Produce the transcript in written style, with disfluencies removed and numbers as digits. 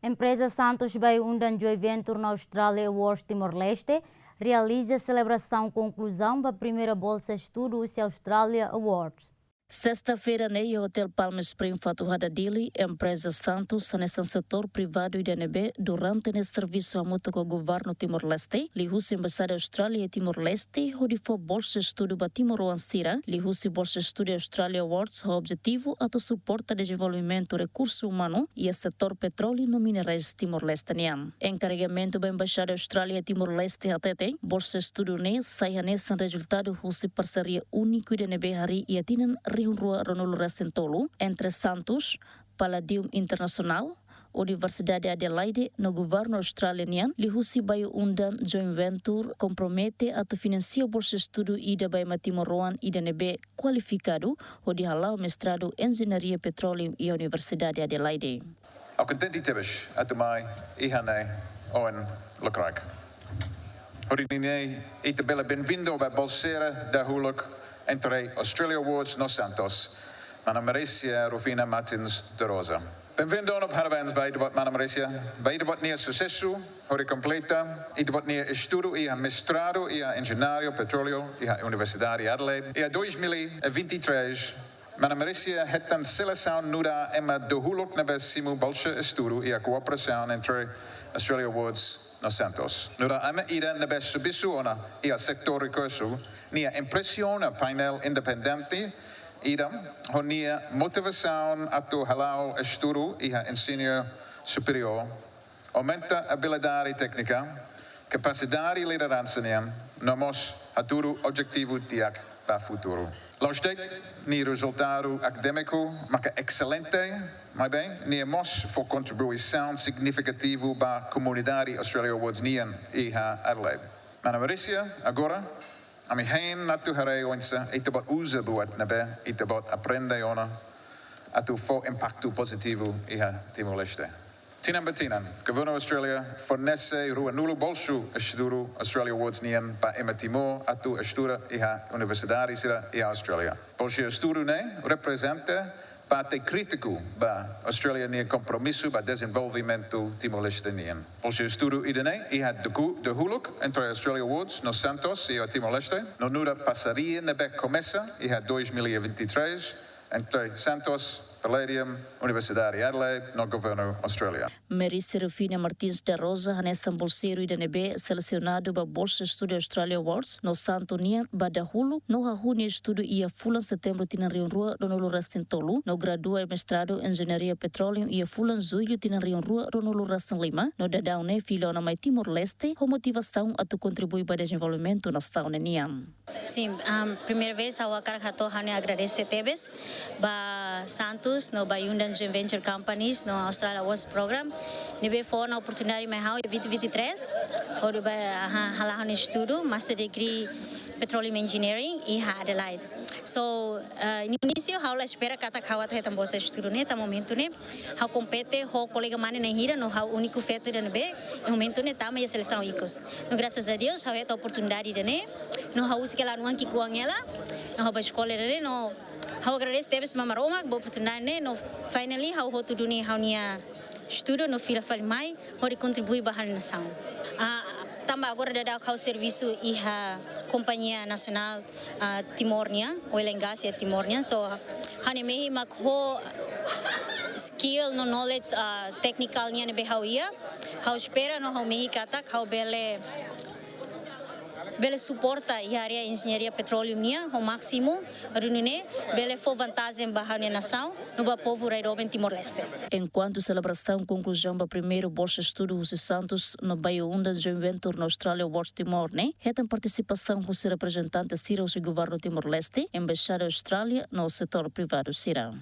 Empreza Santos Bayu-Undan Joint Venture na Australia Awards Timor-Leste realiza celebração konkluzaun da Primeiru Bolsa Estudu husi Australia Awards. Sexta-feira, no Hotel Palm Spring Fatuhada Dili, Empreza Santos, nesse setor privado e DNB, durante o serviço a mútuo com o governo Timor-Leste, li husi embaixada Austrália e Timor-Leste, onde foi Bolsa Estudo para Timor-Leste, li husi Bolsa Estudo Australia Awards, o objetivo é o suporte ao desenvolvimento do recurso humano e o setor petróleo no minerais Timor-Leste. Encarregamento da embaixada Austrália e Timor-Leste até Bolsa Estudo sai nesse resultado husi parceria único de DNB hari e atinan Rua Ronolo Recentolo, entre Santos, Palladium Internacional, Universidade Adelaide, no governo australiano, li husi Bayu-Undan Joint Venture compromete a financiar o bolsa estudo ida by Timor-Leste e DNB qualificado, o de halau mestrado Engenharia Petróleo e Universidade Adelaide. Ao contente tebes, atumai, ihane, oen, lukrijk. Horinine, itabella benvindo bij Bolsera da Huluk, entre Australia Awards nos Santos, Mana Mauricia Rufina Martins de Rosa. Bem-vindo op Harvens bij de Mana Mauricia, bij de wat neer sucesso, hori completa, e de wat neer estudo e mestrado e engenharia petróleo e Universidade Adelaide. E a 2023, Mana Mauricia het dan selebrasaun nuda emma de huluk nebe simu bolsa estudo e a cooperação entre Australia Awards nos Santos. Nuda ama ida nebe subisuona e a sector recurso, nia impressão a painel independente, ida honia motivação atu halau estudo e a ensino superior, aumenta habilidade técnica, capacidade e liderança nomos haturu objetivo diak para futuro. Lostek, ni resultado acadêmico, maca excelente, mas bem, ni mos for contribuição significativo para a comunidade Australia Awards nian e a Adelaide. Mana Mauricia, agora, ami hein natu harei onsa, itabot usa buat nabe, itabot aprende ona, atu for impacto positivo e a Timor-Leste. Tinan batinan, governo Australia fornece rua nulo bolso estudo Australia Awards nian pa ema Timor atu estuda e a Universidade e a Australia. Bolso estudo representa parte crítico ba Australia nia compromisso ba desenvolvimento Timor-Leste nian. Bolso estudo idene e a de huluk entre Australia Awards nos Santos e a Timor-Leste. No nuda passaria nebe começa e a 2023 entre Santos, Palladium, Universidade Adelaide, no governo Australia. Marisa Rufina Martins de Rosa, nessa bolseiro e DNB, selecionado para Bolsa Estudo Australia Awards, no Santo Nian, Badahulu, no Hahuni Estudo e a Fulan Setembro Tinan Rion Rua, Ronolo Rastentolu, no gradua mestrado Engenharia Petróleo e a Fulan Zuilho Tinan Rion Rua, Ronolo Rastan Lima, no Dadaune, filho na Mai Timor-Leste, com motivação a tu contribuir para o desenvolvimento na Sauna Nian. Sim, primeira vez ao Akarhato Hane agradecer tebes, ba Santos, no Bayu-Undan Joint Venture Companies, no Australia Awards Program. Nebe foi na oportunidade mais hau 2023, onde vai halah no estudo, Master Degree Petroleum Engineering e Adelaide. So, no início, hau la espera kata kawat hetam bolsa estudo ne, ta momento ne, hau compete ho colega mane na hira, no hau único feito de nebe, no momento ne tama a seleção icos. No graças a Deus, hau eta oportunidade de ne, no hau se que lá no anki kuang ela, no hau ba escola de no hau agradeço tebes mamaroma, boa oportunidade ne, no finally hau ho tudo ne hau nia estudo no fila falimai, hori contribui para a nação. Também agora dá o serviço e a Companhia Nacional Timor-Nia, Oil and Gas Timor-Nia, so hani mehi mak ho skill no knowledge technical nia nebe hau ia, hau espera no hau mehi katak hau bele suporta e a área de engenharia petróleo nia ao máximo, runune bele for vantagem para a nação no povo Rairoben Timor-Leste. Enquanto celebração conclusão da Primeiru Bolsa Estudu husi Santos no Bayu-Undan Joint Venture na Australia Awards Timor-Leste, retam participação com o representante Sira o governo Timor-Leste, embaixada Austrália no setor privado Sira.